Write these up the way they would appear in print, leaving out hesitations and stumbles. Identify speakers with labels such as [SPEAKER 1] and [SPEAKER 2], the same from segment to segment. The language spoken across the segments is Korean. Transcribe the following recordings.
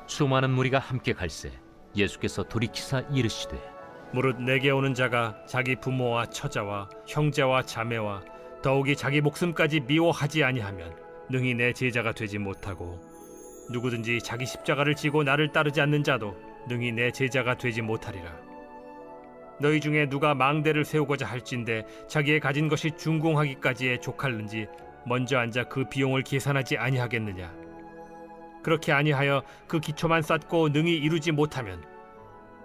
[SPEAKER 1] 수많은 무리가 함께 갈새 예수께서 돌이키사 이르시되
[SPEAKER 2] 무릇 내게 오는 자가 자기 부모와 처자와 형제와 자매와 더욱이 자기 목숨까지 미워하지 아니하면 능히 내 제자가 되지 못하고, 누구든지 자기 십자가를 지고 나를 따르지 않는 자도 능히 내 제자가 되지 못하리라. 너희 중에 누가 망대를 세우고자 할진대 자기의 가진 것이 준공하기까지에 족할는지 먼저 앉아 그 비용을 계산하지 아니하겠느냐. 그렇게 아니하여 그 기초만 쌓고 능히 이루지 못하면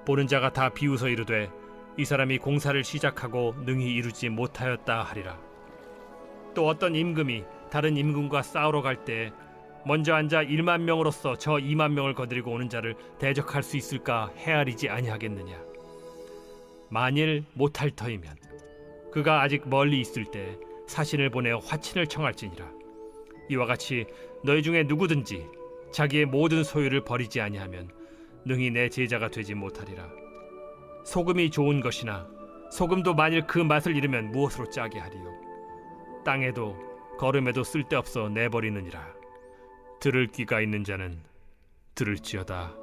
[SPEAKER 2] 보는 자가 다 비웃어 이르되 이 사람이 공사를 시작하고 능히 이루지 못하였다 하리라. 또 어떤 임금이 다른 임금과 싸우러 갈 때 먼저 앉아 1만 명으로서 저 2만 명을 거느리고 오는 자를 대적할 수 있을까 헤아리지 아니하겠느냐. 만일 못할 터이면 그가 아직 멀리 있을 때 사신을 보내어 화친을 청할지니라. 이와 같이 너희 중에 누구든지 자기의 모든 소유를 버리지 아니하면 능히 내 제자가 되지 못하리라. 소금이 좋은 것이나 소금도 만일 그 맛을 잃으면 무엇으로 짜게 하리요. 땅에도 거름에도 쓸데없어 내버리느니라. 들을 귀가 있는 자는 들을지어다.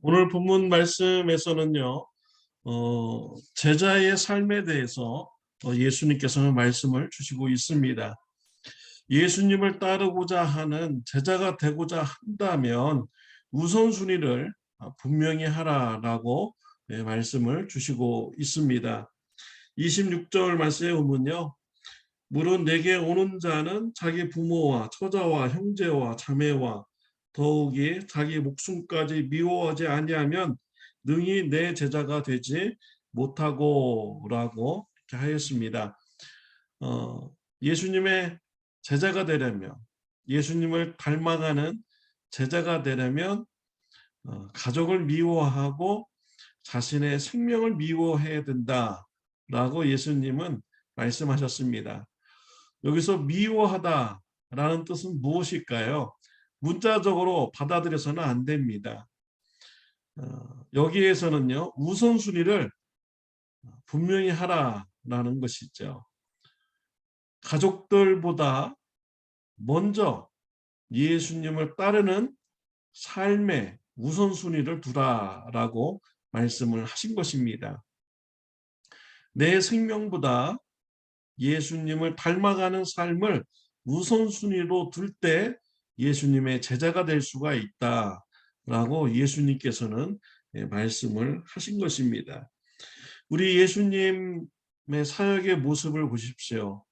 [SPEAKER 3] 오늘 본문 말씀에서는요, 제자의 삶에 대해서 예수님께서는 말씀을 주시고 있습니다. 예수님을 따르고자 하는 제자가 되고자 한다면 우선순위를 분명히 하라라고 말씀을 주시고 있습니다. 26절 말씀에 보면요, 무릇 내게 오는 자는 자기 부모와 처자와 형제와 자매와 더욱이 자기 목숨까지 미워하지 아니하면 능히 내 제자가 되지 못하고 라고 이렇게 하였습니다. 예수님의 제자가 되려면, 예수님을 닮아가는 제자가 되려면 가족을 미워하고 자신의 생명을 미워해야 된다라고 예수님은 말씀하셨습니다. 여기서 미워하다라는 뜻은 무엇일까요? 문자적으로 받아들여서는 안 됩니다. 여기에서는요, 우선순위를 분명히 하라라는 것이죠. 가족들보다 먼저 예수님을 따르는 삶의 우선순위를 두라라고 말씀을 하신 것입니다. 내 생명보다 예수님을 닮아가는 삶을 우선순위로 둘 때 예수님의 제자가 될 수가 있다라고 예수님께서는 말씀을 하신 것입니다. 우리 예수님의 사역의 모습을 보십시오.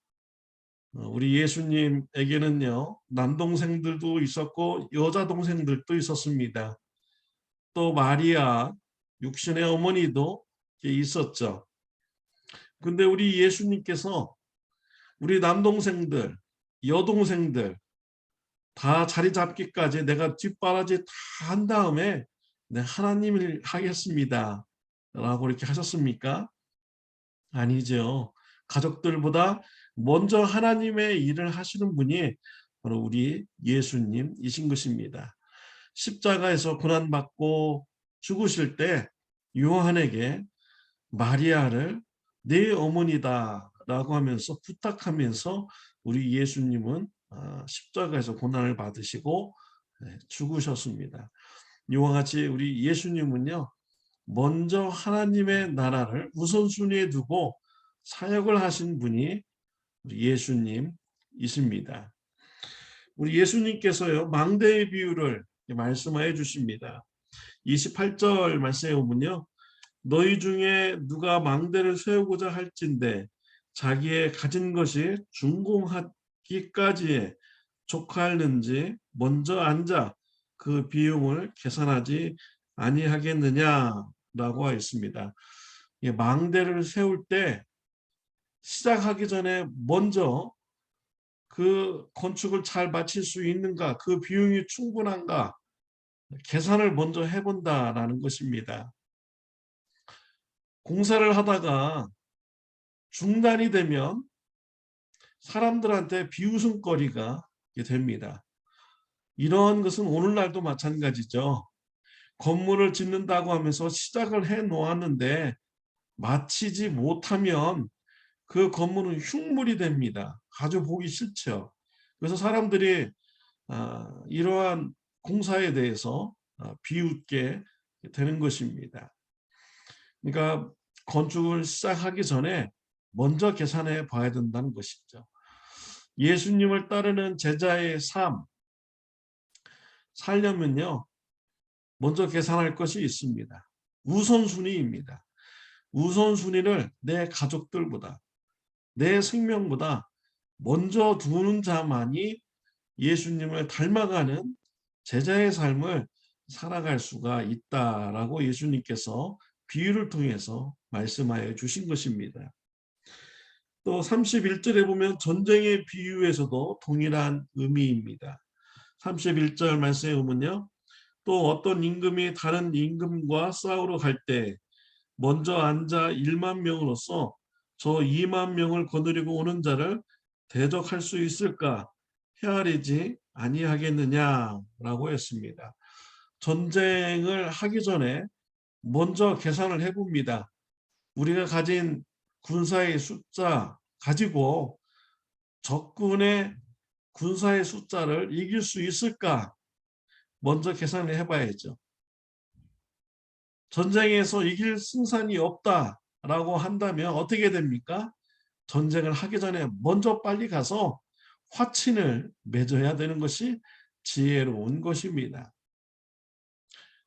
[SPEAKER 3] 우리 예수님에게는요, 남동생들도 있었고 여자 동생들도 있었습니다. 또 마리아 육신의 어머니도 있었죠. 근데 우리 예수님께서 우리 남동생들, 여동생들 다 자리 잡기까지 내가 뒷바라지 다 한 다음에 네, 하나님을 하겠습니다 라고 이렇게 하셨습니까? 아니죠. 가족들보다 먼저 하나님의 일을 하시는 분이 바로 우리 예수님이신 것입니다. 십자가에서 고난받고 죽으실 때 요한에게 마리아를 내 어머니다 라고 하면서 부탁하면서 우리 예수님은 십자가에서 고난을 받으시고 죽으셨습니다. 이와 같이 우리 예수님은요, 먼저 하나님의 나라를 우선순위에 두고 사역을 하신 분이 우리 예수님이십니다. 우리 예수님께서요, 망대의 비유를 말씀하여 주십니다. 28절 말씀에 보면요, 너희 중에 누가 망대를 세우고자 할진대 자기의 가진 것이 준공하기까지에 족하는지 먼저 앉아 그 비용을 계산하지 아니하겠느냐라고 하였습니다. 망대를 세울 때 시작하기 전에 먼저 그 건축을 잘 마칠 수 있는가, 그 비용이 충분한가 계산을 먼저 해본다라는 것입니다. 공사를 하다가 중단이 되면 사람들한테 비웃음거리가 됩니다. 이러한 것은 오늘날도 마찬가지죠. 건물을 짓는다고 하면서 시작을 해 놓았는데 마치지 못하면 그 건물은 흉물이 됩니다. 아주 보기 싫죠. 그래서 사람들이 이러한 공사에 대해서 비웃게 되는 것입니다. 그러니까 건축을 시작하기 전에 먼저 계산해 봐야 된다는 것이죠. 예수님을 따르는 제자의 삶 살려면요, 먼저 계산할 것이 있습니다. 우선순위입니다. 우선순위를 내 가족들보다, 내 생명보다 먼저 두는 자만이 예수님을 닮아가는 제자의 삶을 살아갈 수가 있다라고 예수님께서 비유를 통해서 말씀하여 주신 것입니다. 또 31절에 보면 전쟁의 비유에서도 동일한 의미입니다. 31절 말씀에 보면요, 또 어떤 임금이 다른 임금과 싸우러 갈 때 먼저 앉아 1만 명으로서 저 2만 명을 거느리고 오는 자를 대적할 수 있을까 헤아리지 아니하겠느냐라고 했습니다. 전쟁을 하기 전에 먼저 계산을 해봅니다. 우리가 가진 군사의 숫자 가지고 적군의 군사의 숫자를 이길 수 있을까 먼저 계산을 해봐야죠. 전쟁에서 이길 승산이 없다라고 한다면 어떻게 됩니까? 전쟁을 하기 전에 먼저 빨리 가서 화친을 맺어야 되는 것이 지혜로운 것입니다.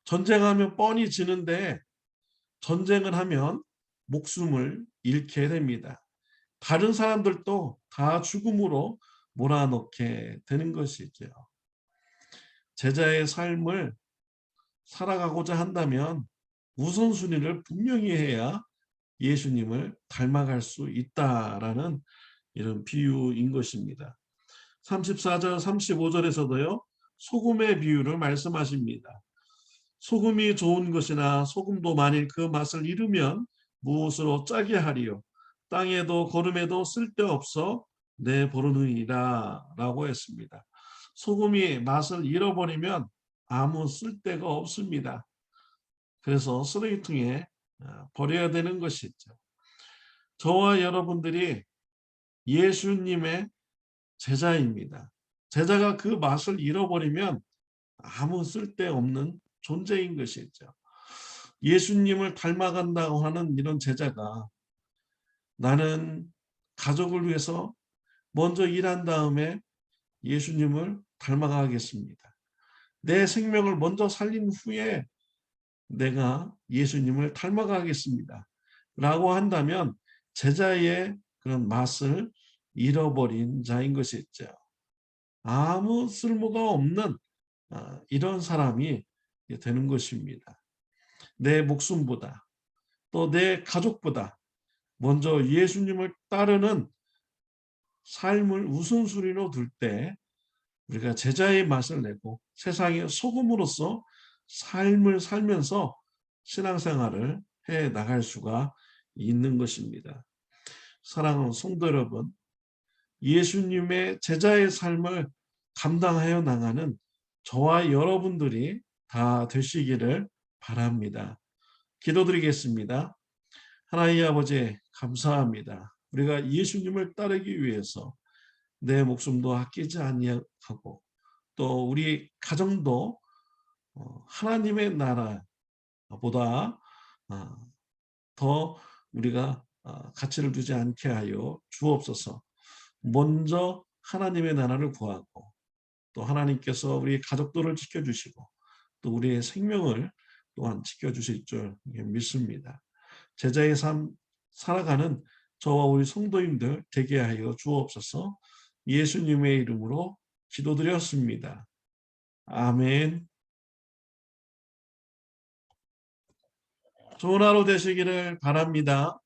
[SPEAKER 3] 전쟁하면 뻔히 지는데 전쟁을 하면 목숨을 잃게 됩니다. 다른 사람들도 다 죽음으로 몰아넣게 되는 것이죠. 제자의 삶을 살아가고자 한다면 우선순위를 분명히 해야 예수님을 닮아갈 수 있다라는 이런 비유인 것입니다. 34절, 35절에서도요, 소금의 비유를 말씀하십니다. 소금이 좋은 것이나 소금도 만일 그 맛을 잃으면 무엇으로 짜게 하리요? 땅에도 거름에도 쓸데없어 내버리느니라 라고 했습니다. 소금이 맛을 잃어버리면 아무 쓸데가 없습니다. 그래서 쓰레기통에 버려야 되는 것이죠. 저와 여러분들이 예수님의 제자입니다. 제자가 그 맛을 잃어버리면 아무 쓸데없는 존재인 것이죠. 예수님을 닮아간다고 하는 이런 제자가 나는 가족을 위해서 먼저 일한 다음에 예수님을 닮아가겠습니다. 내 생명을 먼저 살린 후에 내가 예수님을 닮아가겠습니다. 라고 한다면 제자의 그런 맛을 잃어버린 자인 것이죠. 아무 쓸모가 없는 이런 사람이 되는 것입니다. 내 목숨보다 또 내 가족보다 먼저 예수님을 따르는 삶을 우선순위로 둘 때 우리가 제자의 맛을 내고 세상의 소금으로서 삶을 살면서 신앙생활을 해 나갈 수가 있는 것입니다. 사랑하는 성도 여러분, 예수님의 제자의 삶을 감당하여 나가는 저와 여러분들이 다 되시기를 바랍니다. 기도드리겠습니다. 하나님 아버지 감사합니다. 우리가 예수님을 따르기 위해서 내 목숨도 아끼지 아니하고 또 우리 가정도 하나님의 나라보다 더 우리가 가치를 두지 않게 하여 주옵소서. 먼저 하나님의 나라를 구하고 또 하나님께서 우리 가족들을 지켜주시고 또 우리의 생명을 또한 지켜주실 줄 믿습니다. 제자의 삶 살아가는 저와 우리 성도님들 되게 하여 주옵소서. 예수님의 이름으로 기도드렸습니다. 아멘. 좋은 하루 되시기를 바랍니다.